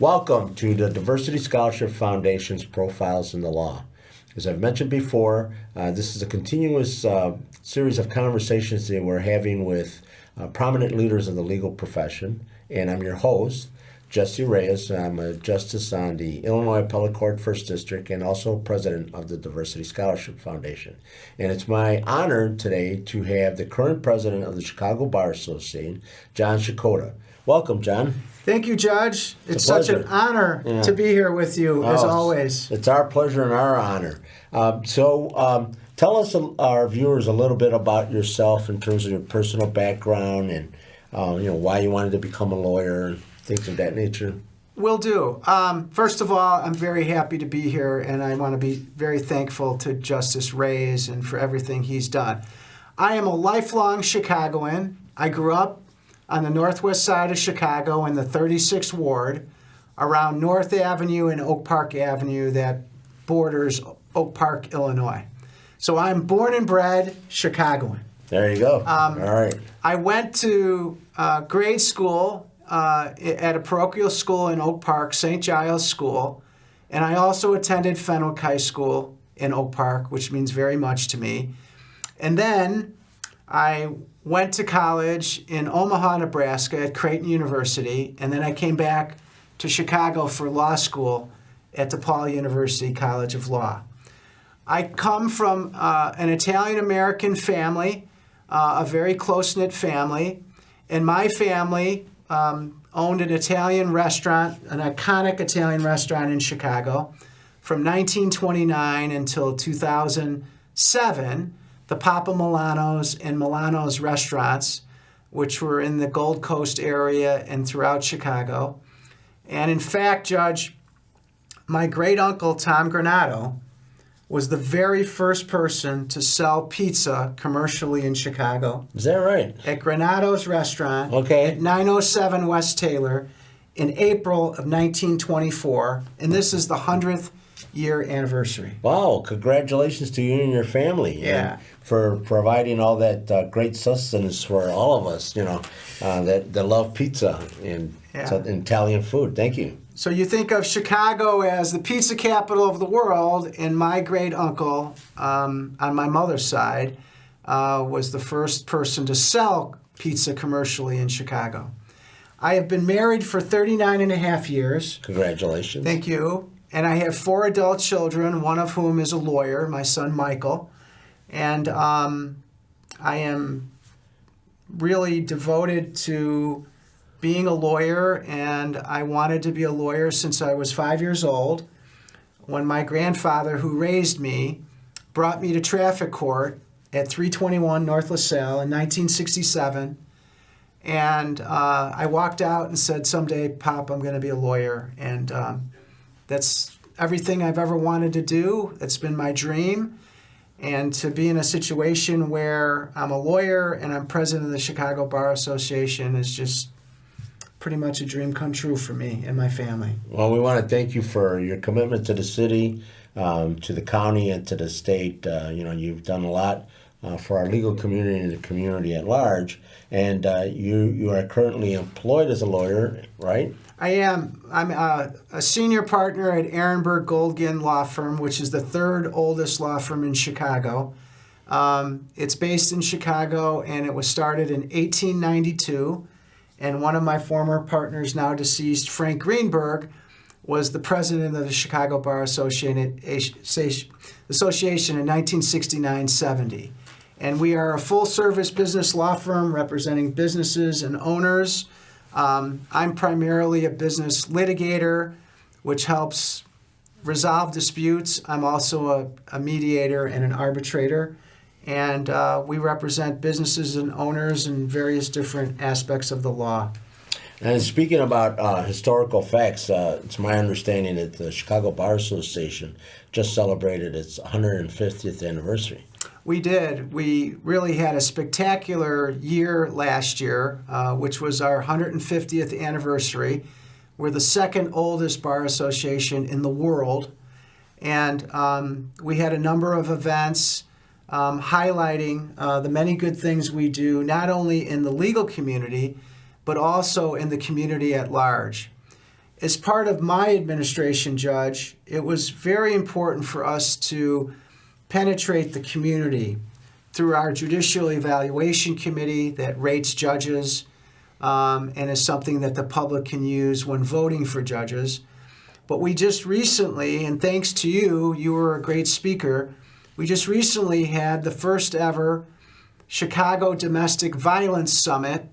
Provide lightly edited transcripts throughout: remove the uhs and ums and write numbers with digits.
Welcome to the Diversity Scholarship Foundation's Profiles in the Law. As I've mentioned before, this is a continuous series of conversations that we're having with prominent leaders of the legal profession, and I'm your host, Jesse Reyes. I'm a justice on the Illinois Appellate Court First District and also president of the Diversity Scholarship Foundation. And it's my honor today to have the current president of the Chicago Bar Association, John Sciaccotta. Welcome, John. Thank you, Judge. It's such an honor to be here with you, as always. It's our pleasure and our honor. Tell us, our viewers, a little bit about yourself in terms of your personal background and why you wanted to become a lawyer and things of that nature. Will do. First of all, I'm very happy to be here, and I want to be very thankful to Justice Reyes and for everything he's done. I am a lifelong Chicagoan. I grew up on the northwest side of Chicago in the 36th Ward, around North Avenue and Oak Park Avenue that borders Oak Park, Illinois. So I'm born and bred Chicagoan. There you go. All right. I went to grade school at a parochial school in Oak Park, St. Giles School, and I also attended Fenwick High School in Oak Park, which means very much to me. And then I went to college in Omaha, Nebraska at Creighton University, and then I came back to Chicago for law school at DePaul University College of Law. I come from an Italian-American family, a very close-knit family, and my family owned an Italian restaurant, an iconic Italian restaurant in Chicago from 1929 until 2007, the Papa Milano's and Milano's restaurants, which were in the Gold Coast area and throughout Chicago. And in fact, Judge, my great-uncle, Tom Granato, was the very first person to sell pizza commercially in Chicago. Is that right? At Granato's restaurant at 907 West Taylor in April of 1924. And this is the 100th year anniversary. Wow, congratulations to you and your family. Yeah. For providing all that great sustenance for all of us, that love pizza and Italian food. Thank you. So you think of Chicago as the pizza capital of the world, and my great-uncle on my mother's side was the first person to sell pizza commercially in Chicago. I have been married for 39 and a half years. Congratulations. Thank you. And I have 4 adult children, one of whom is a lawyer, my son Michael. And I am really devoted to being a lawyer, and I wanted to be a lawyer since I was 5 years old, when my grandfather, who raised me, brought me to traffic court at 321 North LaSalle in 1967. And I walked out and said, someday, Pop, I'm going to be a lawyer. And that's everything I've ever wanted to do. It's been my dream. And to be in a situation where I'm a lawyer and I'm president of the Chicago Bar Association is just pretty much a dream come true for me and my family. Well, we want to thank you for your commitment to the city, to the county, and to the state. You've done a lot for our legal community and the community at large. And you are currently employed as a lawyer, right? I am. I'm a senior partner at Ehrenberg Goldgin Law Firm, which is the 3rd oldest law firm in Chicago. It's based in Chicago, and it was started in 1892. And one of my former partners, now deceased, Frank Greenberg, was the president of the Chicago Bar Association in 1969-70. And we are a full-service business law firm representing businesses and owners. I'm primarily a business litigator, which helps resolve disputes. I'm also a mediator and an arbitrator. And we represent businesses and owners in various different aspects of the law. And speaking about historical facts, it's my understanding that the Chicago Bar Association just celebrated its 150th anniversary. We did. We really had a spectacular year last year, which was our 150th anniversary. We're the 2nd oldest bar association in the world. And we had a number of events highlighting the many good things we do, not only in the legal community, but also in the community at large. as part of my administration, Judge, it was very important for us to penetrate the community through our Judicial Evaluation Committee that rates judges and is something that the public can use when voting for judges. But we just recently, and thanks to you, you were a great speaker, we just recently had the first ever Chicago Domestic Violence Summit,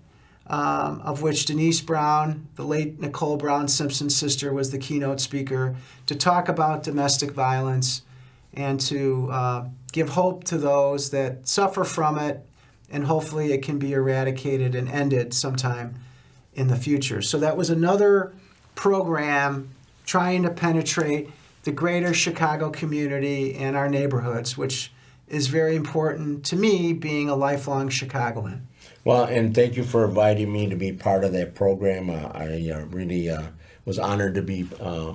of which Denise Brown, the late Nicole Brown Simpson's sister, was the keynote speaker, to talk about domestic violence and to give hope to those that suffer from it, and hopefully it can be eradicated and ended sometime in the future. So that was another program trying to penetrate the greater Chicago community and our neighborhoods, which is very important to me, being a lifelong Chicagoan. Well, and thank you for inviting me to be part of that program. I really was honored to be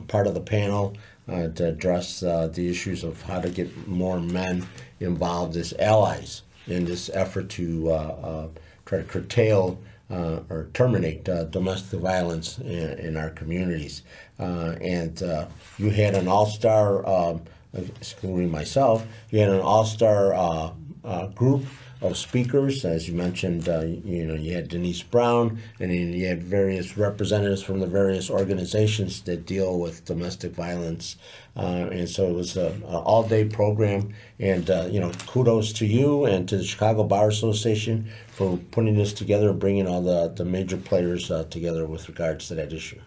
part of the panel to address the issues of how to get more men involved as allies in this effort to try to curtail or terminate domestic violence in our communities. And you had an all-star, excluding myself, you had an all-star group of speakers. As you mentioned, you had Denise Brown, and then you had various representatives from the various organizations that deal with domestic violence. And so it was an all-day program. And, kudos to you and to the Chicago Bar Association for putting this together and bringing all the major players together with regards to that issue.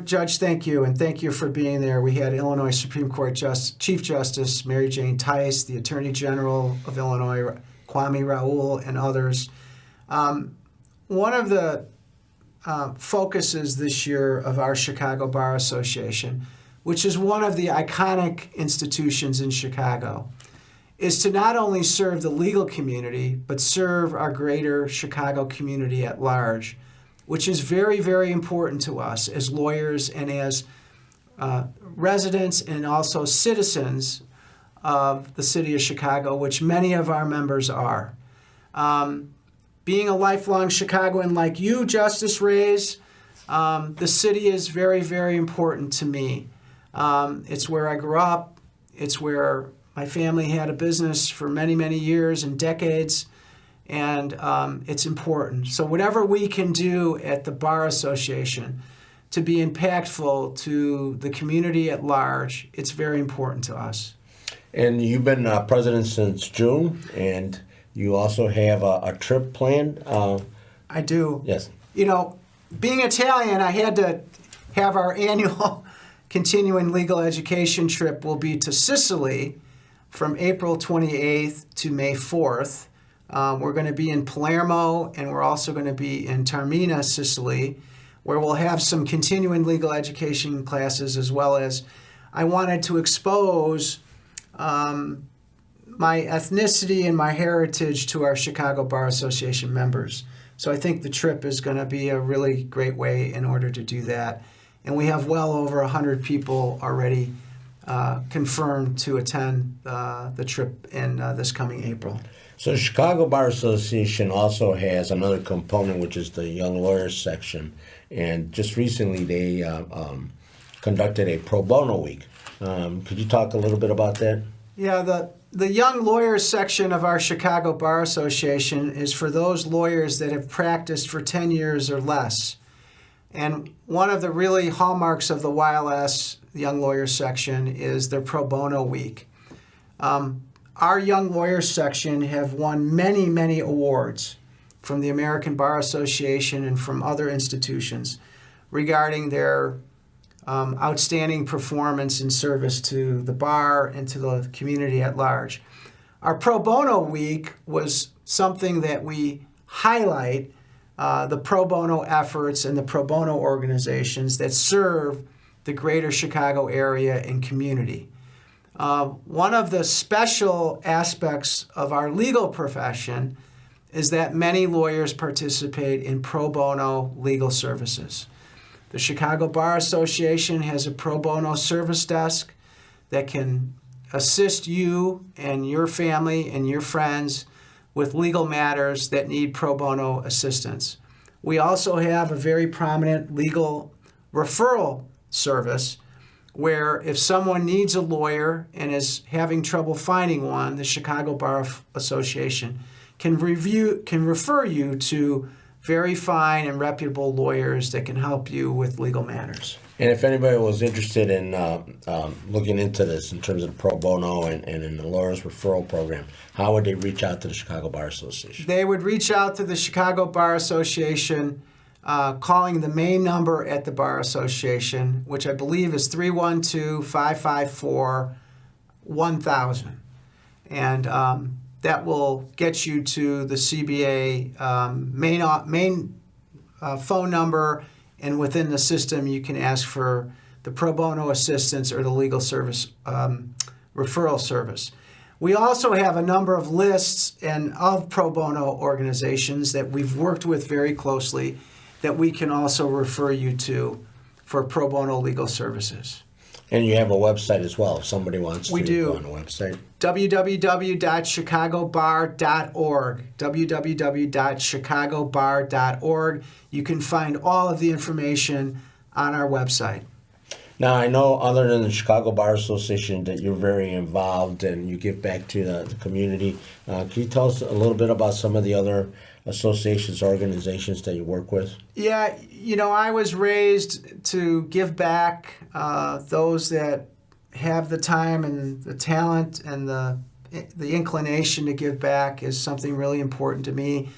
Judge, thank you, and thank you for being there. We had Illinois Supreme Court Chief Justice Mary Jane Tice, the Attorney General of Illinois, Kwame Raoul, and others. One of the focuses this year of our Chicago Bar Association, which is one of the iconic institutions in Chicago, is to not only serve the legal community, but serve our greater Chicago community at large, which is very, very important to us as lawyers and as residents and also citizens of the city of Chicago, which many of our members are. Being a lifelong Chicagoan like you, Justice Reyes, the city is very, very important to me. It's where I grew up. It's where my family had a business for many, many years and decades, and it's important. So whatever we can do at the Bar Association to be impactful to the community at large, it's very important to us. And you've been president since June, and you also have a trip planned. I do. Yes. Being Italian, I had to have our annual continuing legal education trip will be to Sicily from April 28th to May 4th. We're going to be in Palermo, and we're also going to be in Taormina, Sicily, where we'll have some continuing legal education classes, as well as I wanted to expose my ethnicity and my heritage to our Chicago Bar Association members. So I think the trip is going to be a really great way in order to do that. And we have well over 100 people already confirmed to attend the trip in this coming April. So the Chicago Bar Association also has another component, which is the Young Lawyers section. And just recently they conducted a pro bono week. Could you talk a little bit about that? Yeah, the Young Lawyers section of our Chicago Bar Association is for those lawyers that have practiced for 10 years or less. And one of the really hallmarks of the YLS, the Young Lawyers section, is their pro bono week. Our Young Lawyers section have won many, many awards from the American Bar Association and from other institutions regarding their outstanding performance in service to the bar and to the community at large. Our pro bono week was something that we highlight the pro bono efforts and the pro bono organizations that serve the greater Chicago area and community. One of the special aspects of our legal profession is that many lawyers participate in pro bono legal services. The Chicago Bar Association has a pro bono service desk that can assist you and your family and your friends with legal matters that need pro bono assistance. We also have a very prominent legal referral service, where if someone needs a lawyer and is having trouble finding one, the Chicago Bar Association can refer you to very fine and reputable lawyers that can help you with legal matters. And if anybody was interested in looking into this in terms of the pro bono and in the lawyers referral program, how would they reach out to the Chicago Bar Association? They would reach out to the Chicago Bar Association calling the main number at the Bar Association, which I believe is 312-554-1000. And that will get you to the CBA main phone number, and within the system you can ask for the pro bono assistance or the legal service referral service. We also have a number of lists of pro bono organizations that we've worked with very closely that we can also refer you to for pro bono legal services. And you have a website as well if somebody wants to go on the website. www.chicagobar.org. www.chicagobar.org. You can find all of the information on our website. Now, I know other than the Chicago Bar Association that you're very involved and you give back to the community. Can you tell us a little bit about some of the other associations, organizations that you work with? Yeah, I was raised to give back. Those that have the time and the talent and the inclination to give back is something really important to me.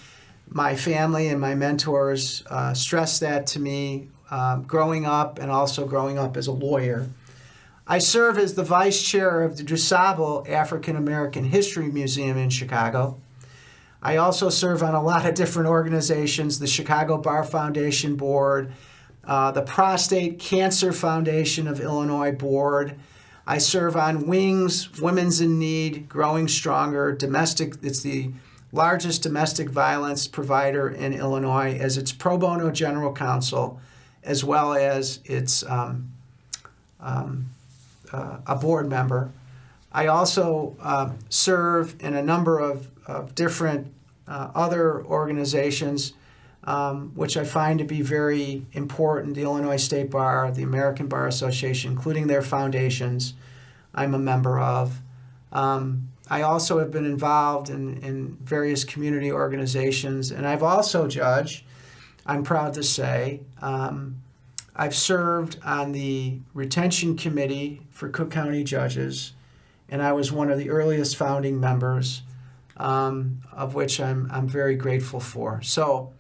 My family and my mentors stressed that to me growing up, and also growing up as a lawyer. I serve as the vice chair of the DuSable African American History Museum in Chicago. I also serve on a lot of different organizations, the Chicago Bar Foundation Board, the Prostate Cancer Foundation of Illinois Board. I serve on WINGS, Women's in Need, Growing Stronger, it's the largest domestic violence provider in Illinois, as its pro bono general counsel, as well as its a board member. I also serve in a number of different other organizations, which I find to be very important. The Illinois State Bar, the American Bar Association, including their foundations, I'm a member of. I also have been involved in various community organizations, and I've also, Judge, I'm proud to say, I've served on the retention committee for Cook County judges, and I was one of the earliest founding members, of which I'm very grateful for. So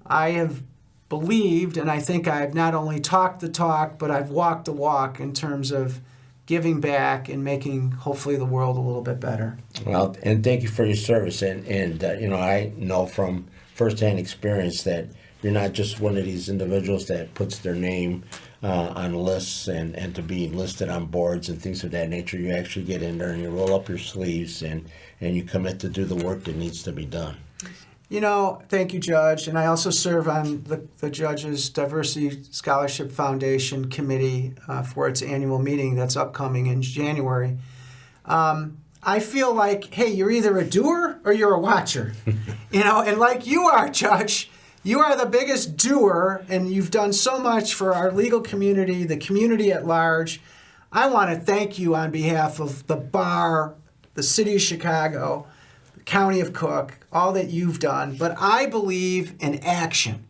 I have believed, and I think I've not only talked the talk, but I've walked the walk in terms of giving back and making, hopefully, the world a little bit better. Well, and thank you for your service. And I know from firsthand experience that you're not just one of these individuals that puts their name on lists and to be listed on boards and things of that nature. You actually get in there and you roll up your sleeves and you commit to do the work that needs to be done. Thank you, Judge. And I also serve on the Judge's Diversity Scholarship Foundation Committee for its annual meeting that's upcoming in January. I feel like, hey, you're either a doer or you're a watcher. And like you are, Judge, you are the biggest doer, and you've done so much for our legal community, the community at large. I want to thank you on behalf of the bar, the city of Chicago, the county of Cook, all that you've done. But I believe in action.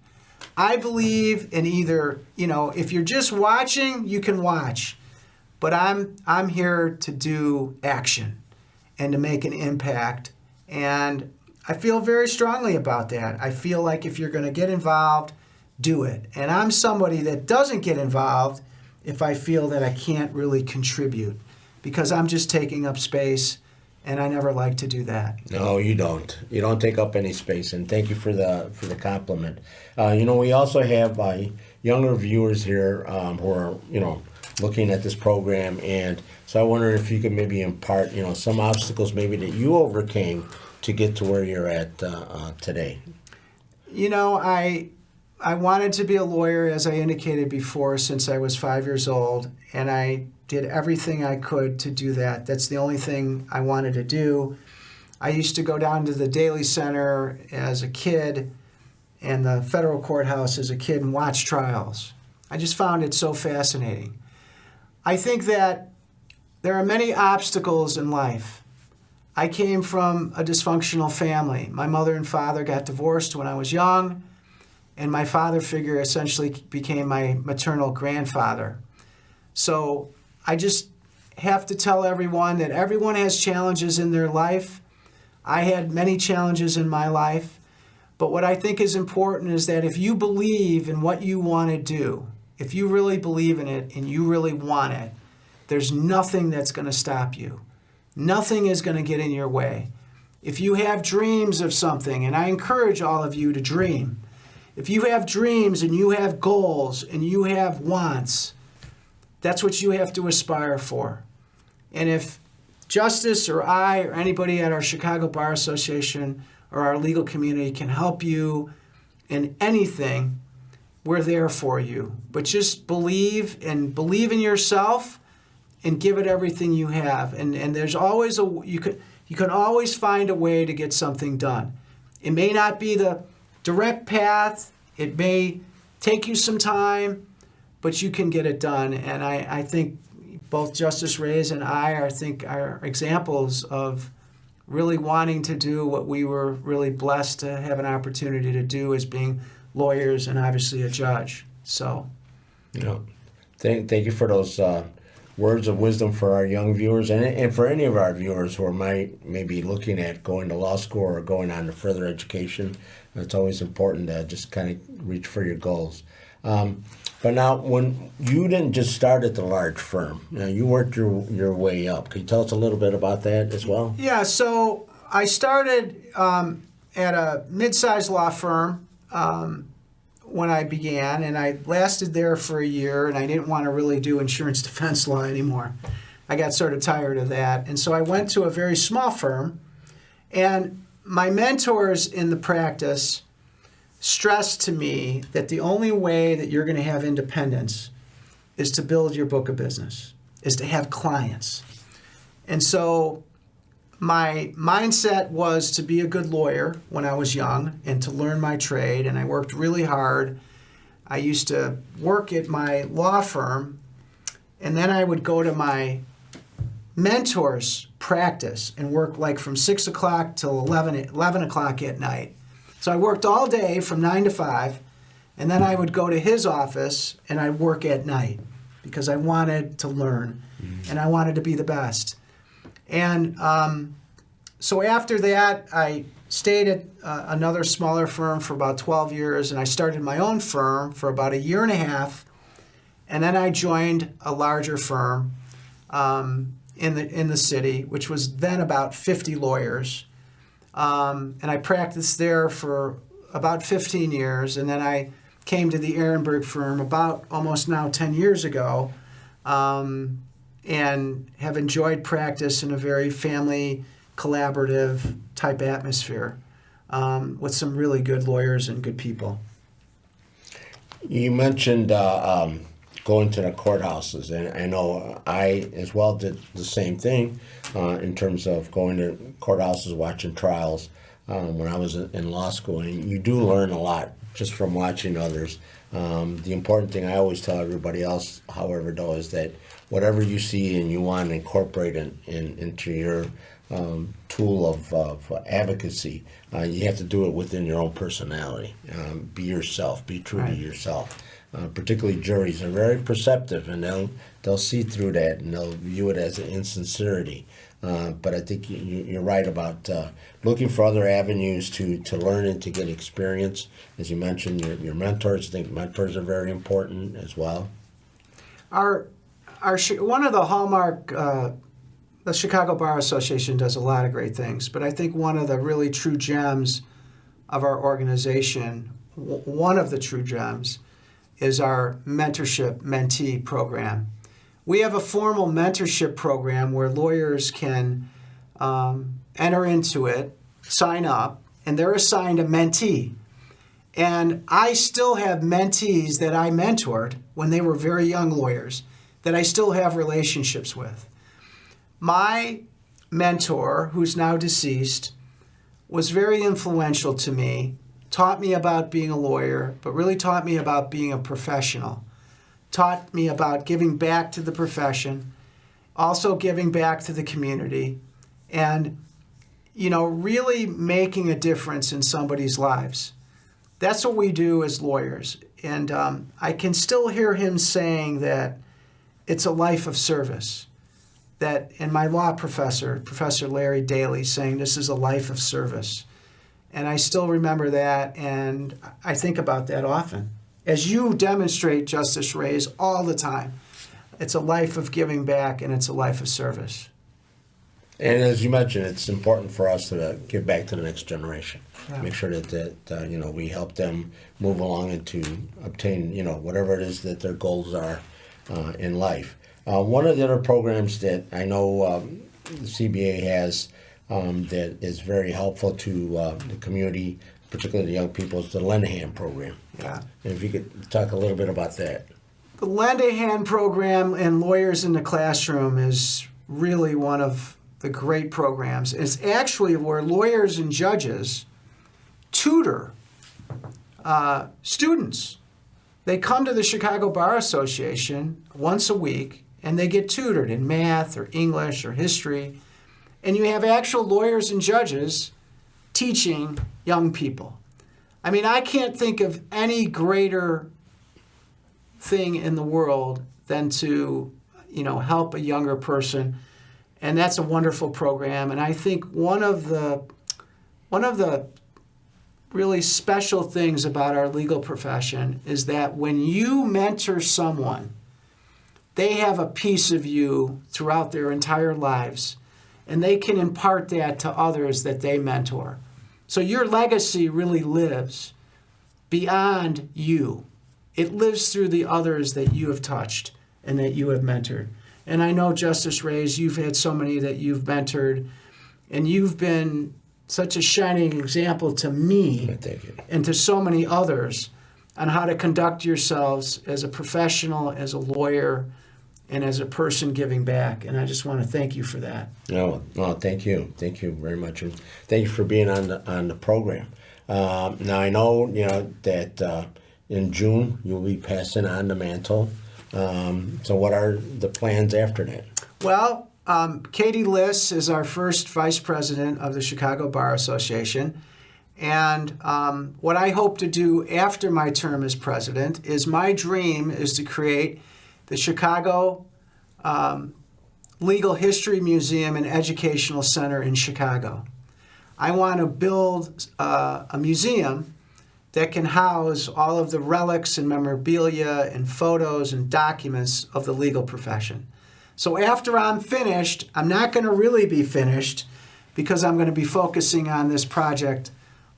I believe in either, if you're just watching, you can watch. But I'm here to do action and to make an impact. And I feel very strongly about that. I feel like if you're going to get involved, do it. And I'm somebody that doesn't get involved if I feel that I can't really contribute, because I'm just taking up space, and I never like to do that. No, you don't. You don't take up any space, and thank you for the compliment. We also have younger viewers here who are looking at this program, and so I wonder if you could maybe impart some obstacles maybe that you overcame to get to where you're at today. I wanted to be a lawyer, as I indicated before, since I was 5 years old, and I did everything I could to do that. That's the only thing I wanted to do. I used to go down to the Daily Center as a kid and the federal courthouse as a kid and watch trials. I just found it so fascinating. I think that there are many obstacles in life. I came from a dysfunctional family. My mother and father got divorced when I was young, and my father figure essentially became my maternal grandfather. So I just have to tell everyone that everyone has challenges in their life. I had many challenges in my life. But what I think is important is that if you believe in what you want to do, if you really believe in it and you really want it, there's nothing that's going to stop you. Nothing is going to get in your way. If you have dreams of something, and I encourage all of you to dream, if you have dreams and you have goals and you have wants, that's what you have to aspire for. And if Justice or I or anybody at our Chicago Bar Association or our legal community can help you in anything, we're there for you. But just believe in yourself and give it everything you have. And there's always you can always find a way to get something done. It may not be the direct path. It may take you some time, but you can get it done. And I think both Justice Reyes and I are examples of really wanting to do what we were really blessed to have an opportunity to do as being lawyers and obviously a judge. So, thank you for those words of wisdom for our young viewers and for any of our viewers who are maybe looking at going to law school or going on to further education. It's always important to just kind of reach for your goals. But now, when you didn't just start at the large firm, you worked your way up. Can you tell us a little bit about that as well? Yeah, so I started at a mid-sized law firm when I began, and I lasted there for a year, and I didn't want to really do insurance defense law anymore. I got sort of tired of that, and so I went to a very small firm, and my mentors in the practice stressed to me that the only way that you're going to have independence is to build your book of business, is to have clients. And so my mindset was to be a good lawyer when I was young and to learn my trade, and I worked really hard. I used to work at my law firm, and then I would go to my mentor's practice and work like from 6 o'clock till 11 o'clock at night. So I worked all day from 9 to 5, and then I would go to his office and I'd work at night because I wanted to learn and I wanted to be the best. And so after that, I stayed at another smaller firm for about 12 years, and I started my own firm for about a year and a half, and then I joined a larger firm in the city, which was then about 50 lawyers. And I practiced there for about 15 years, and then I came to the Ehrenberg firm about almost now 10 years ago, and have enjoyed practice in a very family, collaborative type atmosphere with some really good lawyers and good people. You mentioned going to the courthouses, and I know I as well did the same thing in terms of going to courthouses, watching trials when I was in law school. And you do learn a lot just from watching others. The important thing I always tell everybody else, however, though, is that whatever you see and you want to incorporate into your tool of advocacy, you have to do it within your own personality. Be yourself. Be true to yourself. Particularly juries are very perceptive, and they'll see through that, and they'll view it as an insincerity. But I think you're right about looking for other avenues to learn and to get experience. As you mentioned, your mentors. I think mentors are very important as well. One of the hallmark, the Chicago Bar Association does a lot of great things, but I think one of the really true gems of our organization, one of the true gems, is our mentorship-mentee program. We have a formal mentorship program where lawyers can enter into it, sign up, and they're assigned a mentee. And I still have mentees that I mentored when they were very young lawyers that I still have relationships with. My mentor, who's now deceased, was very influential to me, taught me about being a lawyer, but really taught me about being a professional. taught me about giving back to the profession, also giving back to the community, and really making a difference in somebody's lives. That's what we do as lawyers. And I can still hear him saying that it's a life of service. And my law professor, Professor Larry Daly, saying this is a life of service. And I still remember that, and I think about that often. As you demonstrate, Justice Reyes, all the time. It's a life of giving back, and it's a life of service. And as you mentioned, it's important for us to give back to the next generation. Yeah. Make sure that we help them move along and to obtain whatever it is that their goals are in life. One of the other programs that I know the CBA has that is very helpful to the community, particularly the young people, is the Lend a Hand program. Yeah. And if you could talk a little bit about that. The Lend a Hand program and Lawyers in the Classroom is really one of the great programs. It's actually where lawyers and judges tutor students. They come to the Chicago Bar Association once a week, and they get tutored in math or English or history. And you have actual lawyers and judges teaching young people. I mean, I can't think of any greater thing in the world than to, help a younger person. And that's a wonderful program. And I think one of the really special things about our legal profession is that when you mentor someone, they have a piece of you throughout their entire lives, and they can impart that to others that they mentor. So your legacy really lives beyond you. It lives through the others that you have touched and that you have mentored. And I know, Justice Reyes, you've had so many that you've mentored, and you've been such a shining example to me and to so many others on how to conduct yourselves as a professional, as a lawyer, and as a person giving back. And I just want to thank you for that. No, thank you. Thank you very much. And thank you for being on the program. Now, I know, that in June you'll be passing on the mantle. So what are the plans after that? Well, Katie Liss is our first vice president of the Chicago Bar Association. And what I hope to do after my term as president is my dream is to create the Chicago Legal History Museum and Educational Center in Chicago. I want to build a museum that can house all of the relics and memorabilia and photos and documents of the legal profession. So after I'm finished, I'm not going to really be finished because I'm going to be focusing on this project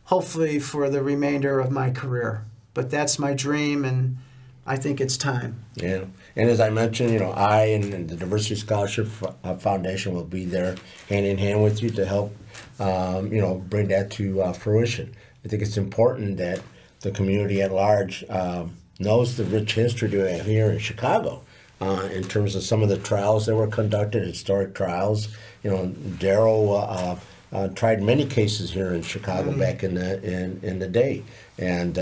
hopefully for the remainder of my career. But that's my dream, and I think it's time. Yeah. And as I mentioned, I and the Diversity Scholarship Foundation will be there hand in hand with you to help, bring that to fruition. I think it's important that the community at large knows the rich history we have here in Chicago in terms of some of the trials that were conducted, historic trials. Darrell tried many cases here in Chicago back in the day, and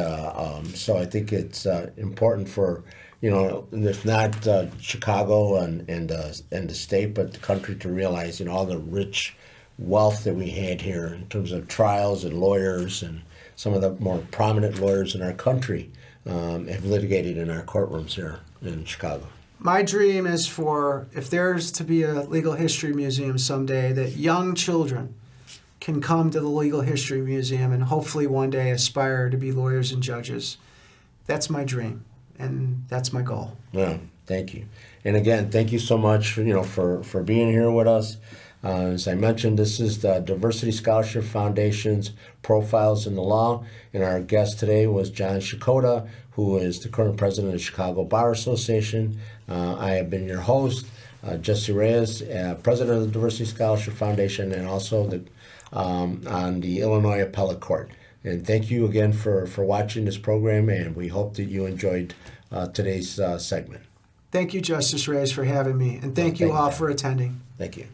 so I think it's important for if not Chicago and the state, but the country to realize all the rich wealth that we had here in terms of trials and lawyers, and some of the more prominent lawyers in our country have litigated in our courtrooms here in Chicago. My dream is if there's to be a legal history museum someday, that young children can come to the Legal History Museum and hopefully one day aspire to be lawyers and judges. That's my dream, and that's my goal. Yeah, thank you. And again, thank you so much for being here with us. As I mentioned, this is the Diversity Scholarship Foundation's Profiles in the Law, and our guest today was John Sciaccotta, who is the current president of the Chicago Bar Association. I have been your host, Jesse Reyes, president of the Diversity Scholarship Foundation, and also on the Illinois Appellate Court. And thank you again for watching this program, and we hope that you enjoyed today's segment. Thank you, Justice Reyes, for having me, and thank you all for attending. Thank you.